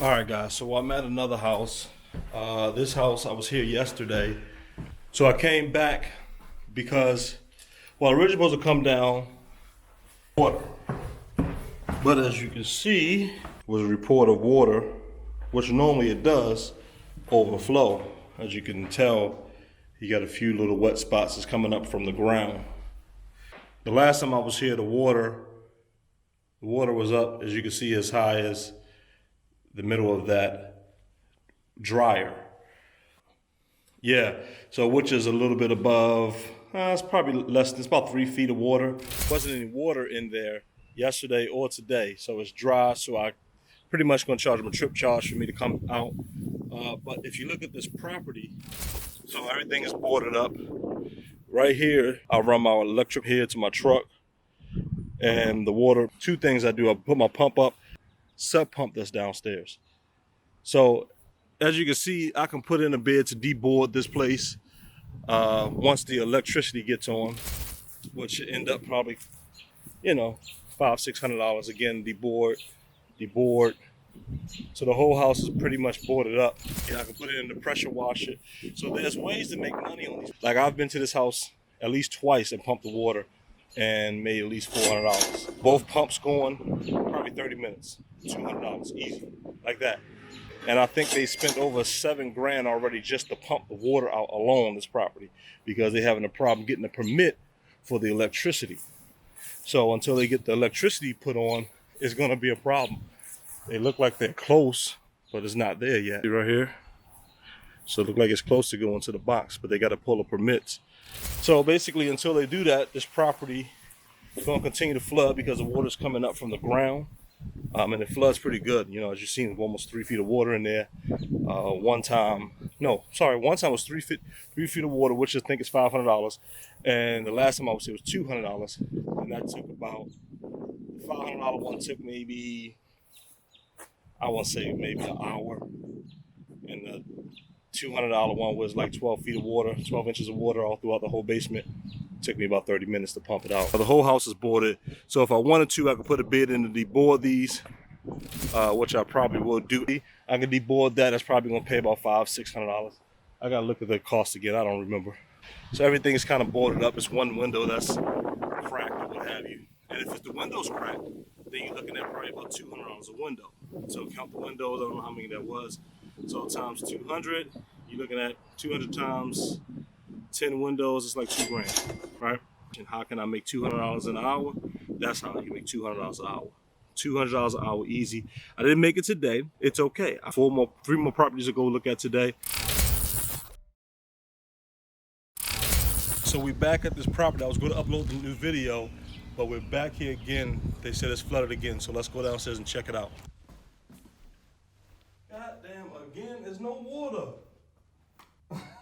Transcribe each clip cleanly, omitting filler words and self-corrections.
All right, guys, so I'm at another house. This house, I was here yesterday. So I came back because, well, originally supposed to come down water. But as you can see, was a report of water, which normally it does, overflow. As you can tell, you got a few little wet spots that's coming up from the ground. The last time I was here, the water was up, as you can see, as high as the middle of that dryer. Yeah, so which is a little bit above, it's probably less than, it's about 3 feet of water. Wasn't any water in there yesterday or today, so it's dry, so I pretty much gonna charge them a trip charge for me to come out. But if you look at this property, so everything is boarded up. Right here, I run my electric here to my truck, and the water, two things I do, I put my pump up, sub pump that's downstairs. So as you can see, I can put in a bid to deboard this place once the electricity gets on, which should end up probably, $500-$600 again, deboard. So the whole house is pretty much boarded up. And I can put it in the pressure washer. So there's ways to make money on these. Like I've been to this house at least twice and pumped the water and made at least $400. Both pumps going, probably 30 minutes, $200, easy, like that. And I think they spent over $7,000 already just to pump the water out alone this property because they're having a problem getting a permit for the electricity. So until they get the electricity put on, it's gonna be a problem. They look like they're close, but it's not there yet. Right here. So it looks like it's close to going to the box, but they gotta pull the permits. So basically until they do that, this property is gonna continue to flood because the water's coming up from the ground. And it floods pretty good. As you've seen, almost 3 feet of water in there. One time was 3 feet of water, which I think is $500. And the last time I was here was $200. And that took about, the $500 one took maybe, I want to say maybe an hour. And the $200 one was like 12 feet of water, 12 inches of water all throughout the whole basement. It took me about 30 minutes to pump it out. The whole house is boarded, so if I wanted to, I could put a bid in to deboard these, which I probably will do. I can deboard that. That's probably going to pay about $500-$600. I got to look at the cost again. I don't remember. So everything is kind of boarded up. It's one window that's cracked or what have you. And if the window's cracked, then you're looking at probably about $200 a window. So count the windows. I don't know how many that was. So times 200, you're looking at 200 times 10 windows, it's like $2,000, right? And how can I make $200 an hour? That's how you make $200 an hour. $200 an hour, easy. I didn't make it today. It's okay. I have 3 more properties to go look at today. So we're back at this property. I was going to upload the new video, but we're back here again. They said it's flooded again, so let's go downstairs and check it out. Goddamn, again, there's no water.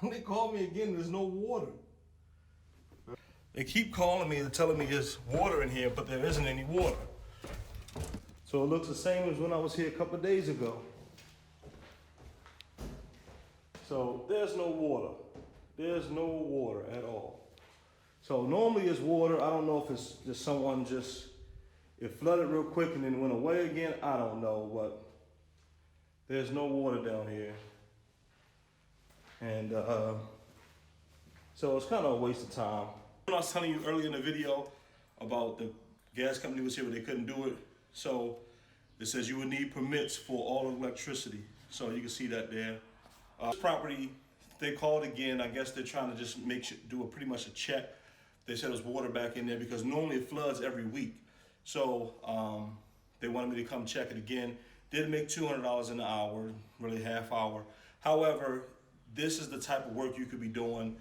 They called me again, there's no water. They keep calling me and telling me there's water in here, but there isn't any water. So it looks the same as when I was here a couple of days ago. So there's no water. There's no water at all. So normally it's water. I don't know if it's just someone it flooded real quick and then went away again. I don't know, but there's no water down here. And so it's kind of a waste of time. I was telling you earlier in the video about the gas company was here, but they couldn't do it. So it says you would need permits for all electricity. So you can see that there. This property, they called again. I guess they're trying to just do pretty much a check. They said there's water back in there because normally it floods every week. So they wanted me to come check it again. Did make $200 an hour, really half hour. However, this is the type of work you could be doing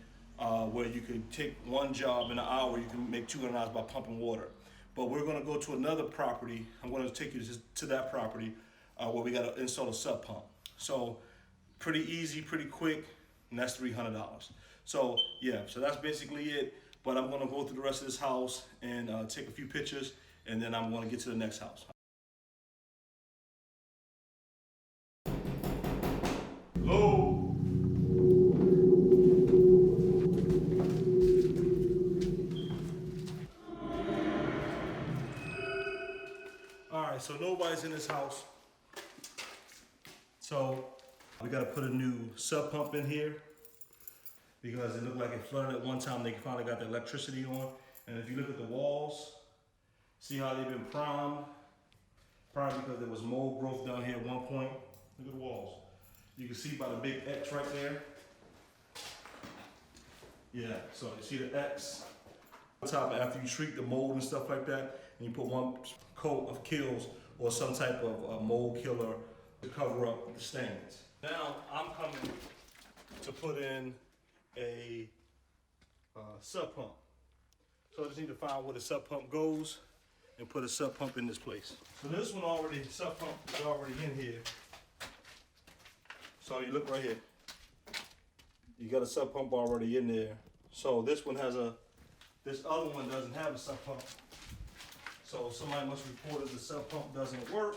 where you could take one job in an hour, you can make $200 by pumping water. But we're gonna go to another property. I'm gonna take you to that property where we gotta install a sub pump. So pretty easy, pretty quick, and that's $300. So yeah, so that's basically it. But I'm gonna go through the rest of this house and take a few pictures, and then I'm gonna get to the next house. Hello? All right, so nobody's in this house. So we got to put a new sub pump in here because it looked like it flooded at one time. They finally got the electricity on. And if you look at the walls, see how they've been primed? Primed because there was mold growth down here at one point. Look at the walls. You can see by the big X right there. Yeah, so you see the X on top after you treat the mold and stuff like that, and you put one coat of Kills or some type of mold killer to cover up the stains. Now I'm coming to put in a sub pump. So I just need to find where the sub pump goes and put a sub pump in this place. So this one already, sub pump is already in here. So you look right here. You got a sub pump already in there. So this one has this other one doesn't have a sub pump. So somebody must report that the sub pump doesn't work.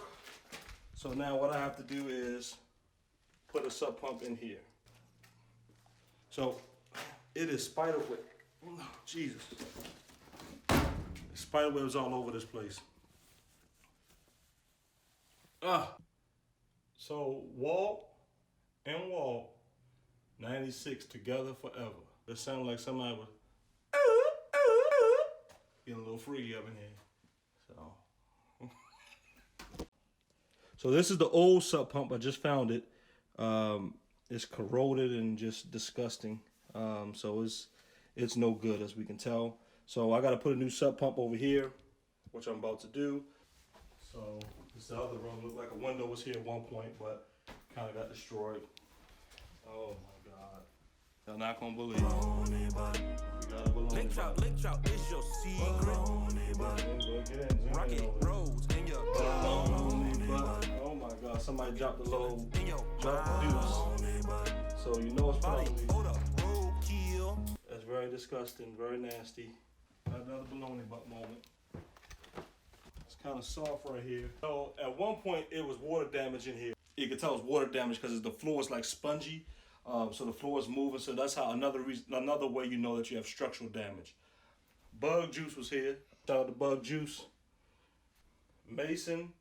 So now what I have to do is put a sub pump in here. So it is spider web. Oh, Jesus. Spider webs all over this place. So wall and wall, 96 together forever. It sounded like somebody was getting a little freaky up in here. So this is the old sub pump. I just found it. It's corroded and just disgusting. So it's no good, as we can tell. So I got to put a new sub pump over here, which I'm about to do. So this other room looked like a window was here at one point, but kind of got destroyed. Oh my God. Y'all not gonna believe it. You gotta believe it. Lick trout is your secret. Rocket rolls in your oh my God, somebody dropped the low, dropped the deuce. So you know it's probably, that's very disgusting, very nasty. Another baloney butt moment. It's kind of soft right here. So at one point it was water damage in here. You can tell it's water damage because the floor is like spongy. So the floor is moving. So that's how another way you know that you have structural damage. Bug Juice was here. Shout out to Bug Juice. Mason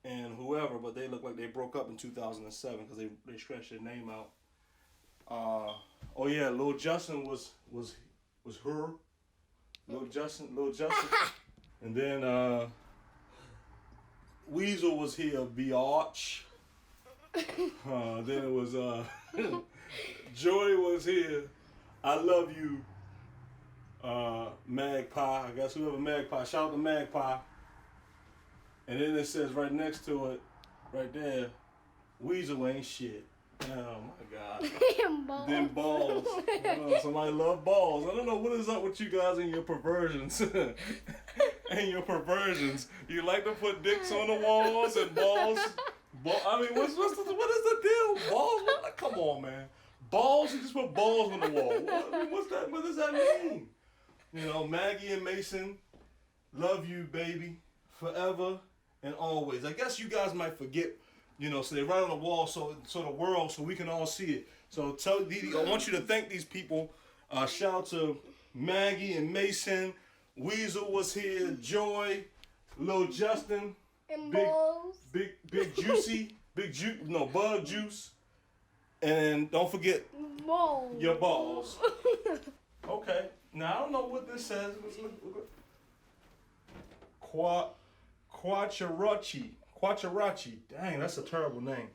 and whoever, but they look like they broke up in 2007 because they stretched their name out. Oh yeah, Lil Justin was her. Lil Justin. And then Weasel was here, Biatch. Then it was Joy was here. I love you, Magpie. I guess whoever Magpie. Shout out to Magpie. And then it says right next to it, right there, Weasel ain't shit. Oh my God. Them balls. Somebody love balls. I don't know what is up with you guys and your perversions. And your perversions. You like to put dicks on the walls and balls. I mean, what is the deal? Balls? Come on, man. Balls? You just put balls on the wall. What does that mean? You know, Maggie and Mason, love you, baby, forever and always. I guess you guys might forget. You know, so they write on the wall so the world, so we can all see it. So I want you to thank these people. Shout out to Maggie and Mason. Weasel was here. Joy, Lil Justin, and Big Juicy, Bug Juice, and don't forget your balls. Okay. Now I don't know what this says. Quacharachi. Dang, that's a terrible name.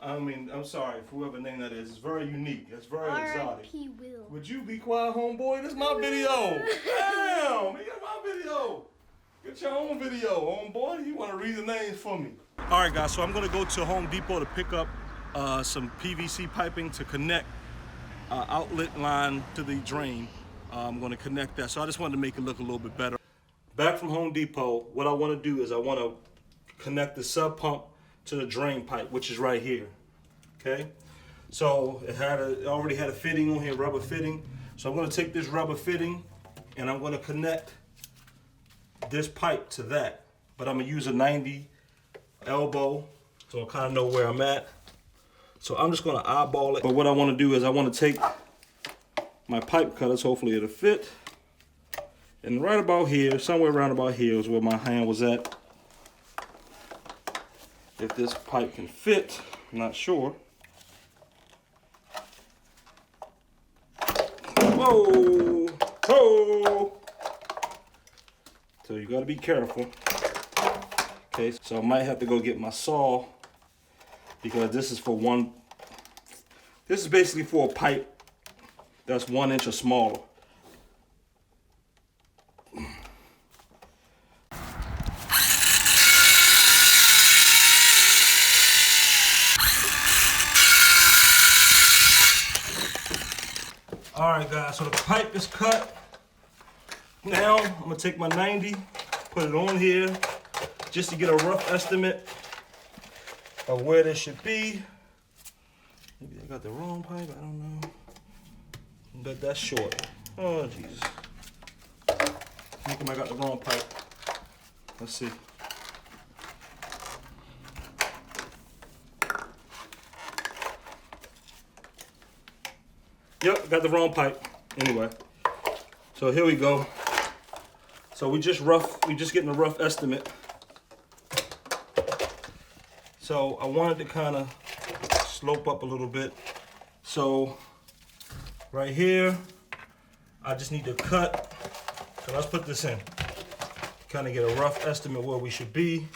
I mean, I'm sorry for whoever name that is. It's very unique. It's very exotic. Will. Would you be quiet, homeboy? This is my video. Damn, man, get my video. Get your own video, homeboy. You want to read the names for me? All right, guys. So I'm gonna go to Home Depot to pick up some PVC piping to connect outlet line to the drain. I'm gonna connect that. So I just wanted to make it look a little bit better. Back from Home Depot, what I want to do is I want to connect the sub pump to the drain pipe, which is right here. Okay, so it already had a fitting on here, rubber fitting. So I'm going to take this rubber fitting and I'm going to connect this pipe to that. But I'm going to use a 90 elbow, so I kind of know where I'm at. So I'm just going to eyeball it. But what I want to do is I want to take my pipe cutters, hopefully it'll fit. And right about here, somewhere around about here is where my hand was at. If this pipe can fit. I'm not sure. Whoa! Whoa! So you gotta be careful. Okay, so I might have to go get my saw because this is for one. This is basically for a pipe that's 1 inch or smaller. All right, guys, so the pipe is cut. Now I'm gonna take my 90, put it on here, just to get a rough estimate of where this should be. Maybe I got the wrong pipe, I don't know. But that's short. Oh, Jesus. I think I got the wrong pipe. Let's see. Yep, got the wrong pipe. Anyway, so here we go. So we just getting a rough estimate. So I wanted to kind of slope up a little bit. So right here, I just need to cut. So let's put this in. Kind of get a rough estimate where we should be.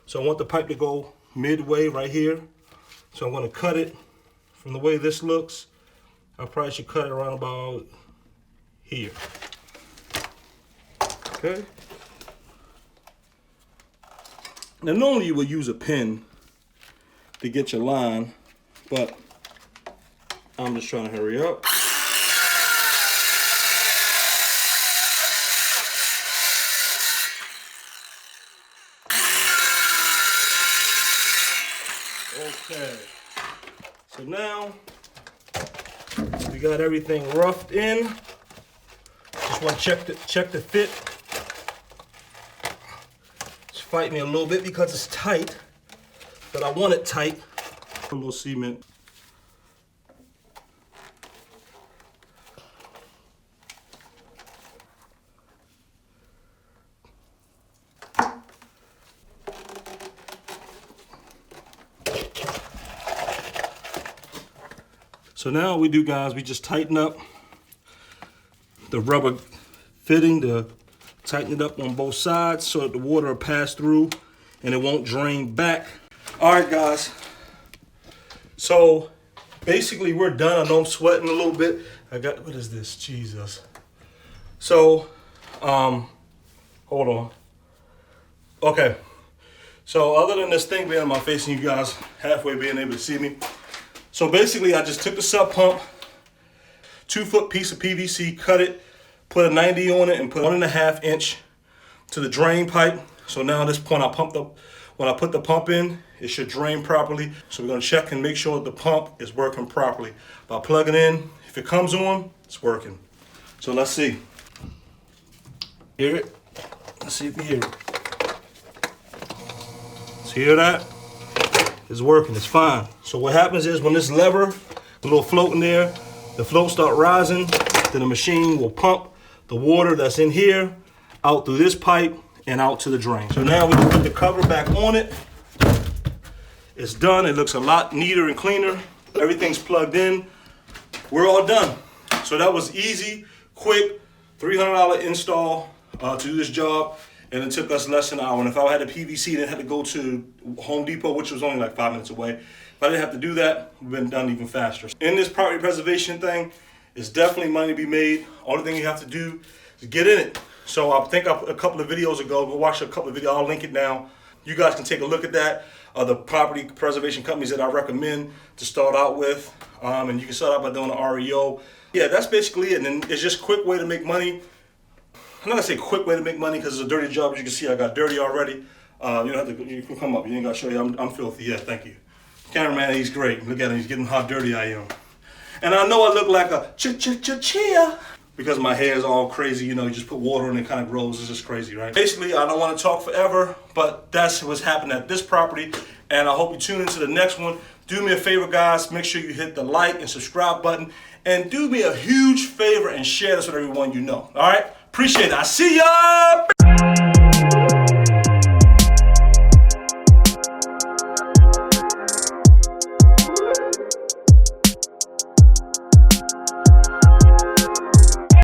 So I want the pipe to go midway right here. So I'm going to cut it from the way this looks. I probably should cut it around about here. Okay. Now normally you would use a pin to get your line, but I'm just trying to hurry up. Okay. So now we got everything roughed in. Just want to check the fit. It's fighting me a little bit because it's tight, but I want it tight. A little cement. So now what we do, guys, we just tighten up the rubber fitting to tighten it up on both sides so that the water will pass through and it won't drain back. All right, guys. So basically we're done. I know I'm sweating a little bit. What is this? Jesus. So, hold on. Okay. So other than this thing being on my face and you guys halfway being able to see me, so basically, I just took the sub pump, 2-foot piece of PVC, cut it, put a 90 on it, and put 1.5 inch to the drain pipe. So now at this point, when I put the pump in, it should drain properly. So we're gonna check and make sure that the pump is working properly. By plugging in, if it comes on, it's working. So let's see. Hear it? Let's see if you hear it. Let's hear that. It's working, it's fine. So what happens is when this lever, the little float in there, the float start rising, then the machine will pump the water that's in here out through this pipe and out to the drain. So now we can put the cover back on it. It's done, it looks a lot neater and cleaner. Everything's plugged in. We're all done. So that was easy, quick, $300 install to do this job. And it took us less than an hour. And if I had a PVC, then had to go to Home Depot, which was only like 5 minutes away. If I didn't have to do that, it would have been done even faster. In this property preservation thing, it's definitely money to be made. Only thing you have to do is get in it. So I think a couple of videos ago, go watch a couple of videos, I'll link it now. You guys can take a look at that. The property preservation companies that I recommend to start out with. And you can start out by doing an REO. Yeah, that's basically it. And it's just a quick way to make money. I'm not gonna say quick way to make money because it's a dirty job. As you can see, I got dirty already. You don't have to. You can come up. You ain't gotta show you. I'm filthy. Yeah, thank you. Cameraman, he's great. Look at him. He's getting how dirty I am. And I know I look like a chia because my hair is all crazy. You know, you just put water in it, kind of grows. It's just crazy, right? Basically, I don't want to talk forever, but that's what's happening at this property. And I hope you tune into the next one. Do me a favor, guys. Make sure you hit the like and subscribe button, and do me a huge favor and share this with everyone you know. All right. Appreciate it. I see ya.